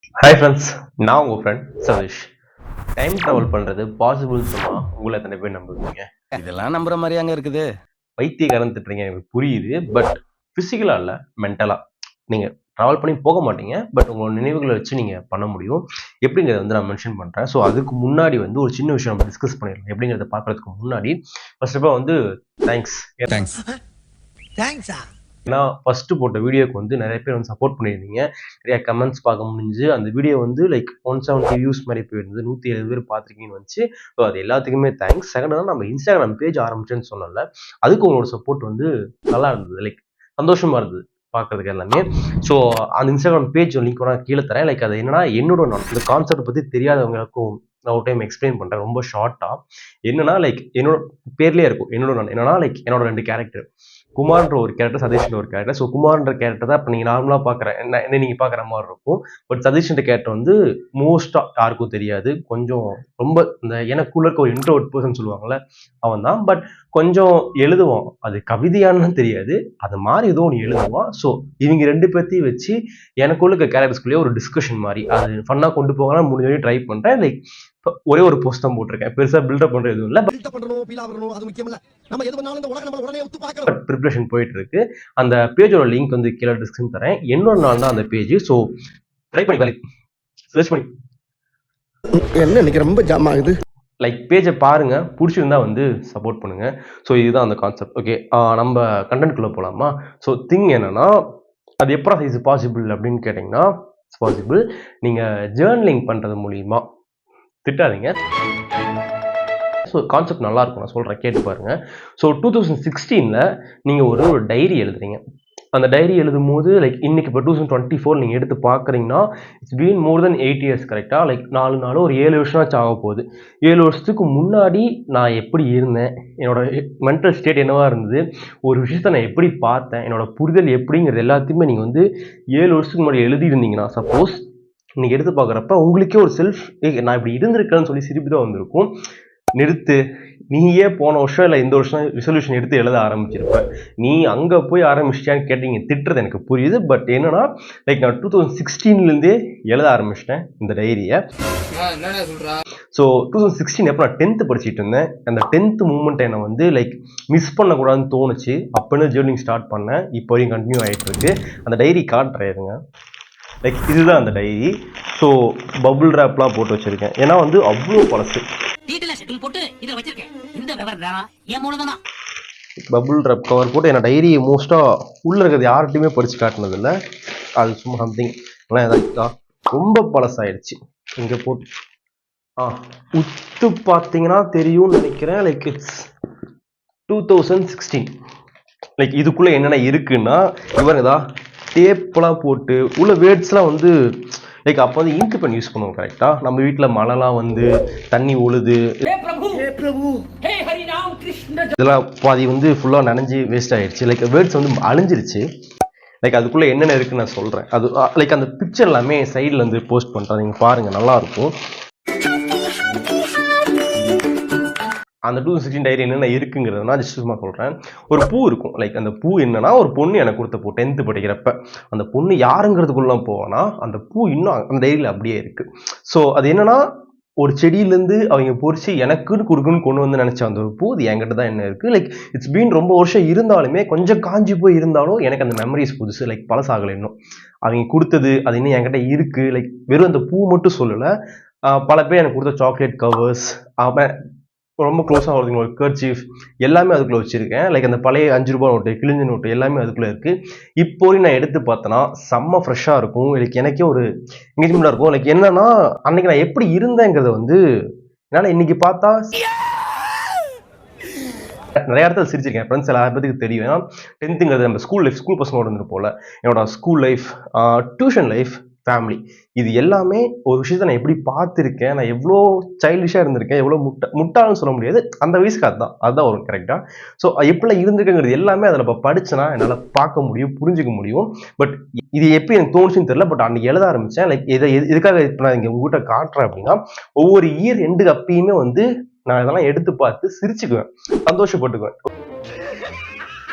Hi friends, நான் உங்கள் friend Satish. Time travel பண்ணுறது பாசிபிள்னு சொன்னால் உங்களை எத்தனை பேர் நம்புவீங்க? இதெல்லாம் நம்புற மாதிரி அங்கே இருக்குது. பைத்தியக்காரன் திட்டுறீங்க, எனக்கு புரியுது. பட் ஃபிசிக்கலாக இல்லை, மென்டலாக நீங்கள் ட்ராவல் பண்ணி போக மாட்டீங்க. பட் உங்களோட நினைவுகளை வச்சு நீங்கள் பண்ண முடியும். எப்படிங்கிறத வந்து நான் மென்ஷன் பண்ணுறேன். ஸோ அதுக்கு முன்னாடி வந்து ஒரு சின்ன விஷயம் நம்ம டிஸ்கஸ் பண்ணிடலாம். எப்படிங்கிறத பார்க்கறதுக்கு முன்னாடி ஃபர்ஸ்ட் ஆஃப் ஆல் வந்து தேங்க்ஸ். ஏன்னா ஃபர்ஸ்ட் போட்ட வீடியோக்கு வந்து நிறைய பேர் வந்து சப்போர்ட் பண்ணியிருந்தீங்க. நிறைய கமெண்ட்ஸ் பார்க்க முடிஞ்சு அந்த வீடியோ வந்து லைக் 170 வியூஸ் மாதிரி போயிருந்தது. 170 பேர் பார்த்துருக்கீங்கன்னு வந்துச்சு. ஸோ அது எல்லாத்துக்குமே தேங்க்ஸ். செகண்ட் நம்ம இன்ஸ்டாகிராம் பேஜ் ஆரம்பிச்சேன்னு சொன்னல, அதுக்கு உங்களோட சப்போர்ட் வந்து நல்லா இருந்தது. லைக் சந்தோஷமா இருந்தது பார்க்கறதுக்கு எல்லாமே. ஸோ அந்த இன்ஸ்டாகிராம் பேஜ் லிங்க் நான் கீழே தரேன். லைக் அது என்னன்னா என்னோட இந்த கான்செப்ட் பற்றி தெரியாதவங்களுக்கும் நான் ஒரு டைம் எக்ஸ்பிளைன் பண்ணுறேன் ரொம்ப ஷார்ட்டாக. என்னன்னா லைக் என்னோட பேர்லேயே இருக்கும் என்னன்னா லைக் என்னோட 2 கேரக்டர், குமார்ன்ற ஒரு கேரக்டர், சதீஷ்ன்ற ஒரு கேரக்டர். ஸோ குமார்ன்ற கேரக்டர் தான் இப்போ நீங்கள் நார்மலாக பார்க்குற என்ன நீங்கள் பார்க்குற மாதிரி இருக்கும். பட் சதீஷ்ன்ற கேரக்டர் வந்து மோஸ்ட்டாக யாருக்கும் தெரியாது. கொஞ்சம் ரொம்ப இந்த எனக்குள்ள இருக்க ஒரு இன்ட்ரோவர்ட் பர்சன் சொல்லுவாங்கள்ல, அவன் தான். பட் கொஞ்சம் எழுதுவான், அது கவிதையானு தெரியாது, அது மாதிரி ஏதோ ஒன்று எழுதுவான். ஸோ இவங்க 2 பேர்த்தையும் வச்சு எனக்குள்ள இருக்க கேரக்டர்ஸ்குள்ளேயே ஒரு டிஸ்கஷன் மாதிரி அது ஃபன்னாக கொண்டு போகலாம் முடிஞ்ச வரையும் ட்ரை பண்ணுறேன். லைக் ஒரே ஒரு போஸ்ட் தான் போட்டிருக்கேன், பெருசா பில்டப் பண்றது எதுவும் இல்லை. ப்ரிப்பரேஷன் போயிட்டு இருக்கு. அந்த பேஜோட லிங்க் வந்து கீழே டிஸ்கிரிப்ஷன் தரேன். என்னோட நாள் தான் அந்த பேஜ். ஸோ ட்ரை பண்ணி சர்ச் பண்ணி என்ன இன்னைக்கு ரொம்ப ஜாம் ஆகுது. லைக் பேஜை பாருங்க, பிடிச்சிருந்தா வந்து சப்போர்ட் பண்ணுங்க. ஸோ இதுதான் அந்த கான்செப்ட். ஓகே, நம்ம கண்டென்ட்குள்ளே போகலாமா? ஸோ திங் என்னன்னா, அது எப்போ இஸ் பாசிபிள் அப்படின்னு கேட்டிங்கன்னா, இட்ஸ் பாசிபிள் நீங்கள் ஜேர்னலிங் பண்ணுறது மூலியமா. திட்டாதீங்க. ஸோ கான்செப்ட் நல்லா இருக்கும், நான் சொல்கிறேன், கேட்டு பாருங்கள். ஸோ 2016 நீங்கள் ஒரு டைரி எழுதுறீங்க. அந்த டைரி எழுதும் போது லைக் இன்னைக்கு இப்போ 2024 நீங்கள் எடுத்து பார்க்குறீங்கன்னா, it's been more then 8 years கரெக்டாக. லைக் 4 நாளும் ஒரு 7 வருஷமாச்சு ஆக போகுது. 7 வருஷத்துக்கு முன்னாடி நான் எப்படி இருந்தேன், என்னோட மென்டல் ஸ்டேட் என்னவா இருந்தது, ஒரு விஷயத்த நான் எப்படி பார்த்தேன், என்னோட புரிதல் எப்படிங்கிறது எல்லாத்தையுமே நீங்கள் வந்து 7 வருஷத்துக்கு முன்னாடி எழுதியிருந்தீங்கன்னா, சப்போஸ் நீங்கள் எடுத்து பார்க்குறப்ப உங்களுக்கே ஒரு செல்ஃப் நான் இப்படி இருந்திருக்கேன்னு சொல்லி சிரிப்பு தான் வந்திருக்கும். நிறுத்து, நீயே போன வருஷம் இல்லை இந்த வருஷம் ரிசல்யூஷன் எடுத்து எழுத ஆரம்பிச்சிருப்ப, நீ அங்கே போய் ஆரம்பிச்சிட்டியான்னு கேட்டீங்க. திட்டுறது எனக்கு புரியுது. பட் என்னன்னா லைக் நான் 2016 எழுத ஆரம்பிச்சிட்டேன் இந்த டைரியை. ஸோ 2016 எப்போ நான் 10th படிச்சுட்டு இருந்தேன். அந்த 10th மூமெண்ட் என்னை வந்து லைக் மிஸ் பண்ணக்கூடாதுன்னு தோணுச்சு. அப்போன்னு ஜேர்னிங் ஸ்டார்ட் பண்ணேன். இப்போ வரையும் கண்டினியூ ஆகிட்டு இருக்கு. அந்த டைரி காட்டுறேங்க. லைக் இதுதான் அந்த டைரி. ஸோ பபுள் ரேப்லாம் போட்டு வச்சிருக்கேன். ஏன்னா வந்து அவ்வளோ பழசு. பபுள் ரேப் கவர் போட்டு என்ன டைரி மோஸ்ட்டாக உள்ளே இருக்கிறது யார்கிட்டையுமே படித்து காட்டினது இல்லை. அது சும்மா சம்திங் எல்லாம் எதாச்சும் ரொம்ப பழசாயிடுச்சு. இங்கே போட்டு உத்து பார்த்தீங்கன்னா தெரியும்னு நினைக்கிறேன். Like it's 2016. லைக் இதுக்குள்ளே என்னென்ன இருக்குன்னா, இவங்கதா டேப்லாம் போட்டு உள்ள வேர்ட்ஸ்லாம் வந்து லைக் அப்போ வந்து இங்க் பென் யூஸ் பண்ணுவோம் கரெக்டாக. நம்ம வீட்டில் மழைலாம் வந்து தண்ணி ஒழுது, இதெல்லாம் பாதி வந்து ஃபுல்லாக நனைஞ்சு வேஸ்ட் ஆகிடுச்சு. லைக் வேர்ட்ஸ் வந்து அழிஞ்சிருச்சு. லைக் அதுக்குள்ளே என்னென்ன இருக்குன்னு நான் சொல்கிறேன். அது லைக் அந்த பிக்சர் எல்லாமே சைடில் வந்து போஸ்ட் பண்ணுறேன், நீங்கள் பாருங்கள், நல்லாயிருக்கும். அந்த 2016 டைரி என்னென்ன இருக்குங்கிறதுனா ஜஸ்ட் சும்மா சொல்கிறேன். ஒரு பூ இருக்கும். லைக் அந்த பூ என்னன்னா, ஒரு பொண்ணு எனக்கு கொடுத்த பூ 10th படிக்கிறப்ப. அந்த பொண்ணு யாருங்கிறதுக்குள்ள போவேன்னா, அந்த பூ இன்னும் அந்த டைரியில் அப்படியே இருக்குது. ஸோ அது என்னன்னா, ஒரு செடியிலேருந்து அவங்க பொறிச்சு எனக்குன்னு கொடுக்குன்னு கொண்டு வந்து நினச்ச அந்த ஒரு பூ அது என்கிட்ட தான் என்ன இருக்குது. லைக் இட்ஸ் பீன் ரொம்ப வருஷம் இருந்தாலுமே, கொஞ்சம் காஞ்சி போய் இருந்தாலும் எனக்கு அந்த மெமரிஸ் புதுசு. லைக் பழசாகலை இன்னும். அவங்க கொடுத்தது அது இன்னும் என்கிட்ட இருக்குது. லைக் வெறும் அந்த பூ மட்டும் சொல்லலை, பல பேர் எனக்கு கொடுத்த சாக்லேட் கவர்ஸ், அவன் ரொம்ப க்ளோஸாக வருதுங்க ஒரு கர்ச்சீஃப், எல்லாமே அதுக்குள்ளே வச்சுருக்கேன். லைக் அந்த பழைய 5 ரூபா நோட்டு, கிழிஞ்ச நோட்டு எல்லாமே அதுக்குள்ளே இருக்குது. இப்போ நான் எடுத்து பார்த்தேன்னா செம்ம ஃப்ரெஷ்ஷாக இருக்கும். லைக் எனக்கே ஒரு எங்கேஜ்மெண்ட்டாக இருக்கும். லைக் என்னன்னா, அன்னைக்கு நான் எப்படி இருந்தேங்கிறத வந்து என்னால் இன்னைக்கு பார்த்தா நிறைய இடத்துல சிரிச்சிருக்கேன். ஃப்ரெண்ட்ஸ் எல்லா பேருக்கு தெரியும். ஏன்னா 10th நம்ம ஸ்கூல் பசங்களோட இருந்துட்டு போல என்னோட school life, tuition life, family, இது எல்லாமே ஒரு விஷயத்தை நான் எப்படி பார்த்துருக்கேன், நான் எவ்வளோ சைல்டிஷாக இருந்திருக்கேன், எவ்வளோ முட்டாள்னு சொல்ல முடியாது, அந்த வயசுக்கு அதுதான் வரும் கரெக்டாக. ஸோ எப்படிலாம் இருந்திருக்குங்கிறது எல்லாமே அதில் இப்போ படிச்சேன்னா என்னால் பார்க்க முடியும், புரிஞ்சுக்க முடியும். பட் இது எப்படி எனக்கு தோணுச்சுன்னு தெரியல. பட் அன்றைக்கி எழுத ஆரம்பித்தேன். லைக் எதுக்காக இப்போ நான் இங்கே உங்ககிட்ட காட்டுறேன் அப்படின்னா, ஒவ்வொரு இயர் எண்டுக்கு அப்பயுமே வந்து நான் இதெல்லாம் எடுத்து பார்த்து சிரிச்சுக்குவேன், சந்தோஷப்பட்டுக்குவேன்.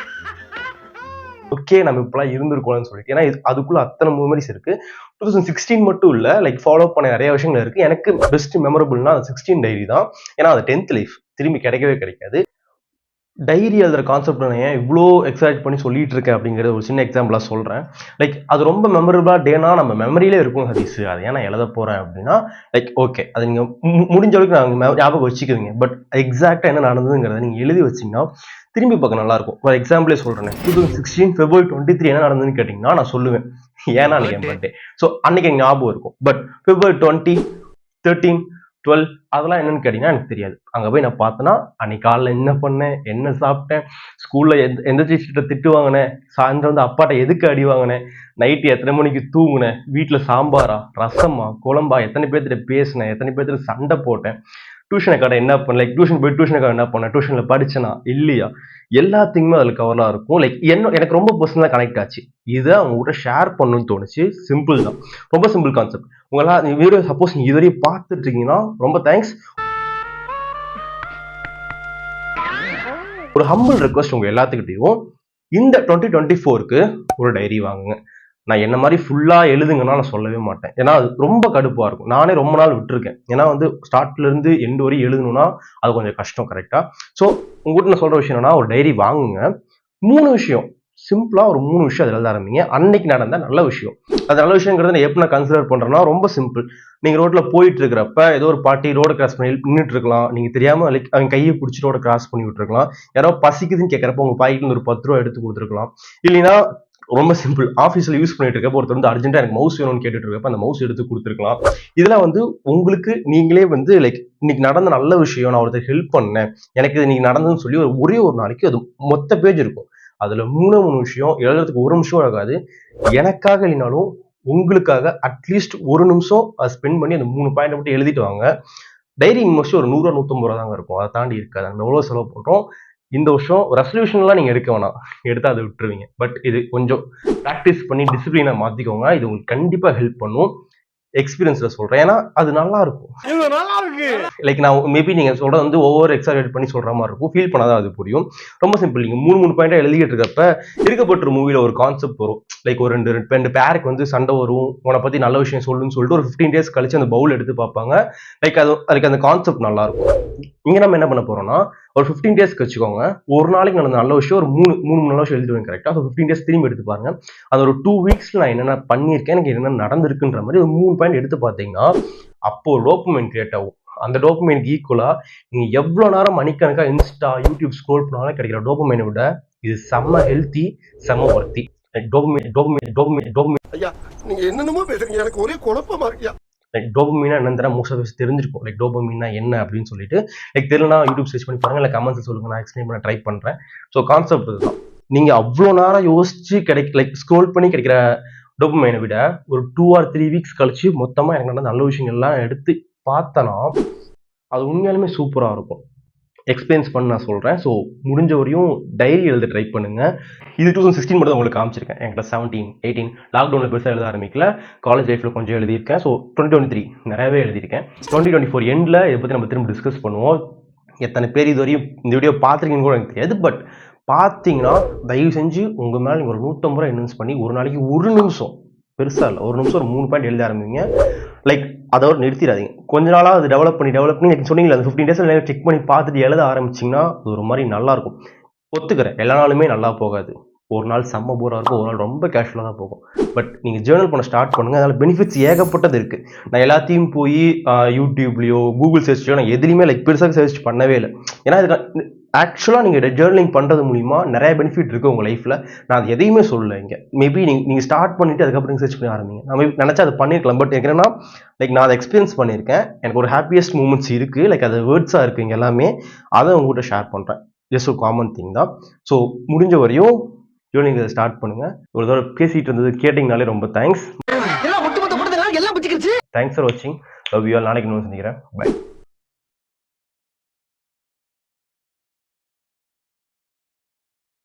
ஓகே நம்ம இப்பெல்லாம் இருந்திருக்கோம்னு சொல்லிட்டு. ஏன்னா அதுக்குள்ள அத்தனை மெமரிஸ் இருக்கு. 2016 மட்டும் இல்ல, லைக் ஃபாலோ பண்ண நிறைய விஷயங்கள் இருக்கு. எனக்கு பெஸ்ட் மெமரபிள்னா 16 டைரி தான். ஏன்னா அது 10th லைஃப் திரும்பி கிடைக்கவே கிடைக்காது. டைரி எழுதுற கான்செப்ட் நான் ஏன் இவ்வளோ எக்ஸைட் பண்ணி சொல்லிட்டு இருக்கேன் அப்படிங்கிறது ஒரு சின்ன எக்ஸாம்பிளா சொல்றேன். லைக் அது ரொம்ப மெமரபிளா டேனா நம்ம மெமரியிலே இருக்கும் ஹரிஸ். அது ஏன் நான் எழுத போறேன் அப்படின்னா லைக் ஓகே அது நீங்க முடிஞ்ச அளவுக்கு நான் ஞாபகம் வச்சுக்குவீங்க. பட் எக்ஸாக்டா என்ன நடந்ததுங்கிறத நீங்க எழுதி வச்சீங்கன்னா திரும்பி பார்க்க நல்லா இருக்கும். ஃபார் எக்ஸாம்பிளே சொல்றேன், 2016 February 23 என்ன நடந்ததுன்னு கேட்டீங்கன்னா நான் சொல்லுவேன். ஏன்னா அன்னைக்கு என் பர்த்டே. ஸோ அன்னைக்கு எனக்கு ஞாபகம் இருக்கும். பட் February 20, 13, 12 அதெல்லாம் என்னன்னு கேட்டீங்கன்னா எனக்கு தெரியாது. அங்க போய் நான் பார்த்தேன்னா அன்னைக்கு காலைல என்ன பண்ணேன், என்ன சாப்பிட்டேன், ஸ்கூல்ல எந்த டீச்சர்கிட்ட திட்டு வாங்கினேன், சாயந்தரம் வந்து அப்பாட்ட எதுக்கு அடி வாங்கினேன், நைட்டு எத்தனை மணிக்கு தூங்குனேன், வீட்டுல சாம்பாரா ரசமா குழம்பா, எத்தனை பேர்த்திட்ட பேசினேன், எத்தனை பேர்த்திட்ட சண்டை போட்டேன், டியூஷனை கடை என்ன பண்ண, லைக் டியூஷன் போய் டியூஷனை கடை என்ன பண்ணேன், டியூஷன்ல படிச்சேனா இல்லையா, எல்லாத்தையுமே அதுல கவர்லாம் இருக்கும். லைக் எனக்கு ரொம்ப பர்சனலா கனெக்ட் ஆச்சு. இதை அவங்க கூட ஷேர் பண்ணணும்னு தோணுச்சு. சிம்பிள் தான், ரொம்ப சிம்பிள் கான்செப்ட். உங்களா வீடியோ சப்போஸ் நீங்க இதுவரையும் பார்த்துட்டு இருக்கீங்கன்னா ரொம்ப தேங்க்ஸ். ஒரு ஹம்பிள் ரெக்வஸ்ட் உங்க எல்லாத்துக்கிட்டையும், இந்த 2024க்கு ஒரு டைரி வாங்குங்க. நான் என்ன மாதிரி ஃபுல்லா எழுதுங்கன்னா நான் சொல்லவே மாட்டேன். ஏன்னா அது ரொம்ப கடுப்பா இருக்கும். நானே ரொம்ப நாள் விட்டுருக்கேன். ஏன்னா வந்து ஸ்டார்ட்ல இருந்து எண்டு வரையும் எழுதணும்னா அது கொஞ்சம் கஷ்டம். கரெக்டா? ஸோ உங்ககிட்ட நான் சொல்ற விஷயம் என்னன்னா, ஒரு டைரி வாங்குங்க. 3 விஷயம் சிம்பிளா, ஒரு 3 விஷயம் அதில் எழுத ஆரம்பிங்க. அன்னைக்கு நடந்த நல்ல விஷயம். அது நல்ல விஷயங்கிறத நான் எப்படி நான் கன்சிடர் பண்றேன்னா ரொம்ப சிம்பிள். நீங்க ரோட்ல போயிட்டு இருக்கிறப்ப ஏதோ ஒரு பாட்டி ரோட கிராஸ் பண்ணி நின்றுட்டு இருக்கலாம். நீங்க தெரியாம லைக் அவங்க கையை பிடிச்சி ரோட கிராஸ் பண்ணி விட்டுருக்கலாம். யாரோ பசிக்குதுன்னு கேட்கறப்ப உங்க பாக்கெட்ல ஒரு 10 ரூபா எடுத்து கொடுத்துருக்கலாம். இல்லைன்னா ரொம்ப சிம்பிள், ஆஃபீஸில் யூஸ் பண்ணிட்டு இருக்கப்ப ஒருத்தர் வந்து அர்ஜென்ட்டாக எனக்கு மவுஸ் வேணும்னு கேட்டுட்டு இருக்கப்ப அந்த மவுஸ் எடுத்து கொடுத்துருக்கலாம். இதெல்லாம் வந்து உங்களுக்கு நீங்களே வந்து லைக் இன்னைக்கு நடந்த நல்ல விஷயம், நான் ஒருத்தர் ஹெல்ப் பண்ணேன், எனக்கு இது இன்னைக்கு நடந்ததுன்னு சொல்லி ஒரே ஒரு நாளைக்கு அது மொத்த பேஜ் இருக்கும். அதுல 3 விஷயம் எழுதுறதுக்கு 1 நிமிஷம் ஆகாது. எனக்காக இல்லைனாலும் உங்களுக்காக அட்லீஸ்ட் 1 நிமிஷம் அதை ஸ்பெண்ட் பண்ணி அந்த 3 பாயிண்ட் மட்டும் எழுதிட்டு வாங்க. டைரி மோஸ்ட்லி ஒரு 100 150 ரூபா தாங்க இருக்கும். அதை தாண்டி இருக்காது. நம்ம எவ்வளவு செலவு பண்றோம். இந்த வருஷம் ரெசல்யூஷன்லாம் நீங்க எடுக்க வேணாம், எடுத்து அதை விட்டுருவீங்க. பட் இது கொஞ்சம் ப்ராக்டிஸ் பண்ணி டிசிப்ளினை மாத்திக்கோங்க. இது உங்களுக்கு கண்டிப்பா ஹெல்ப் பண்ணும். எக்ஸ்பீரியன்ஸ்ல சொல்றேன். ஏன்னா அது நல்லா இருக்கும். லைக் நான் மேபி நீங்க சொல்றது வந்து ஓவர் எக்ஸாஜரேட் பண்ணி சொல்ற மாதிரி இருக்கும். ஃபீல் பண்ணாதான் அது புரியும். ரொம்ப சிம்பிள். நீங்க 3 பாயிண்டா எழுதிட்டு இருக்கப்ப இருக்கப்பட்ட மூவில ஒரு கான்செப்ட் வரும். லைக் ஒரு ரெண்டு பேருக்கு வந்து சண்டை வரும். உன்னை பத்தி நல்ல விஷயம் சொல்லுன்னு சொல்லிட்டு ஒரு 15 days கழிச்சு அந்த பவுல் எடுத்து பார்ப்பாங்க. லைக் அதுக்கு அந்த கான்செப்ட் நல்லா இருக்கும். இங்க நம்ம என்ன பண்ண போறோம்னா ஒரு 15 days வச்சுக்கோங்க. ஒரு நாளைக்கு நடந்த நல்ல விஷயம் ஒரு மூணு நல்ல விஷயம் எழுதுவேன். கரெக்டா? 15 days திரும்பி எடுத்து பாருங்க. அது ஒரு 2 weeksல நான் என்னென்ன பண்ணியிருக்கேன், எனக்கு என்ன நடந்திருக்குன்ற மாதிரி ஒரு 3 பாயிண்ட் எடுத்து பார்த்தீங்கன்னா அப்போ டோபமைன் கிரியேட் ஆகும். அந்த டோபமைனுக்கு ஈக்குவலா நீங்க எவ்வளவு நேரம் மணிக்கணக்கா இன்ஸ்டா யூடியூப் ஸ்க்ரோல் பண்ணாலும் கிடைக்கிற டோபமைனை விட இது செம்ம ஹெல்த்தி, செம்ம ஒர்த்தி. ஐயா நீங்க என்னென்னமோ பேசுறீங்க, எனக்கு ஒரே குழப்பமா இருக்கியா. லைக் டோபமீனா என்னன்னு மோஸ்ட் ஆஃப் தெரிஞ்சிருக்கும். லைக் டோபமீனா என்ன அப்படின்னு சொல்லிட்டு லைக் தெரியலனா யூடியூப் சர்ச் பண்ணி பாருங்க, இல்லை கமெண்ட்ஸ் சொல்லுங்க, நான் எக்ஸ்பிளைன் பண்ண ட்ரை பண்றேன். ஸோ கான்செப்ட் இதுதான். நீங்க அவ்வளோ நேரம் யோசிச்சு லைக் ஸ்க்ரோல் பண்ணி கிடைக்கிற டோபமைனை விட ஒரு 2 or 3 weeks கழிச்சு மொத்தமா எனக்கு நடந்த நல்ல விஷயங்கள்லாம் எடுத்து பார்த்தனா அது உண்மையாலுமே சூப்பரா இருக்கும். எக்ஸ்பீரியன்ஸ் பண்ண நான் சொல்றேன். ஸோ முடிஞ்ச வரையும் டைரி எழுத ட்ரை பண்ணுங்க. இது 2016 மட்டும் உங்களுக்கு காமிச்சிருக்கேன். என்கிட்ட 17, 18 லாக்டவுன்ல பெருசாக எழுத ஆரம்பிக்கல. காலேஜ் லைஃப்ல கொஞ்சம் எழுதியிருக்கேன். ஸோ 2023 நிறையவே எழுதியிருக்கேன். 2024 எண்ட்ல இதை பத்தி நம்ம திரும்ப டிஸ்கஸ் பண்ணுவோம். எத்தனை பேர் இது வரையும் இந்த வீடியோ பார்த்துருக்கீங்கன்னு கூட எனக்கு தெரியாது. பட் பார்த்தீங்கன்னா தயவு செஞ்சு உங்க மேல நீங்க ஒரு 150 ரூபாய் இன்வெஸ்ட் பண்ணி ஒரு நாளைக்கு 1 நிமிஷம், பெருசா இல்லை, 1 நிமிஷம் ஒரு 3 பாயிண்ட் எழுத ஆரம்பிங்க. லைக் அதோட நிறுத்திடாதீங்க. கொஞ்ச நாளா அது டெவலப் பண்ணி சொன்னீங்களா அந்த 15 days செக் பண்ணி பார்த்துட்டு எழுத ஆரம்பிச்சிங்கன்னா அது ஒரு மாதிரி நல்லா இருக்கும். ஒத்துக்கிறேன், எல்லா நாளுமே நல்லா போகாது. ஒரு நாள் செம்ம போரா இருக்கும், ஒரு நாள் ரொம்ப கேஷுவலாக தான் போகும். பட் நீங்கள் ஜேர்னல் பண்ண ஸ்டார்ட் பண்ணுங்க. அதனால பெனிஃபிட்ஸ் ஏகப்பட்டது இருக்கு. நான் எல்லாத்தையும் போய் யூடியூப்லையோ கூகுள் சர்ச்லையோ நான் எதுலையுமே லைக் பெருசாக சர்ச் பண்ணவே இல்லை. ஏன்னா இதுக்கு ஆக்சுவலாக நீங்கள் ஜேர்னலிங் பண்ணுறது மூலிமா நிறைய பெனிஃபிட் இருக்குது உங்கள் லைஃப்பில். நான் அது எதையுமே சொல்லலை இங்கே. மேபி நீங்கள் ஸ்டார்ட் பண்ணிவிட்டு அதுக்கப்புறம் சர்ச் பண்ணி ஆரம்பிங்க. நான் நினச்சா அதை பண்ணியிருக்கலாம். பட் என்னன்னா லைக் நான் அதை எக்ஸ்பீரியன்ஸ் பண்ணியிருக்கேன். எனக்கு ஒரு ஹாப்பியஸ்ட் மூமெண்ட்ஸ் இருக்குது. லைக் அது வேர்ட்ஸாக இருக்குது இங்கே எல்லாமே. அதை உங்கள்கிட்ட ஷேர் பண்ணுறேன். ஜஸ்ட் ஒரு காமன் திங் தான். ஸோ முடிஞ்ச வரையும் நீங்கள் இதை ஸ்டார்ட் பண்ணுங்க. ஒரு தடவை பேசிட்டு இருந்தது கேட்டிங்கனாலே ரொம்ப தேங்க்ஸ். தேங்க்ஸ் ஃபார் வாட்சிங். Love you all. நாளைக்கு இன்னும் சந்திக்கிறேன். பை.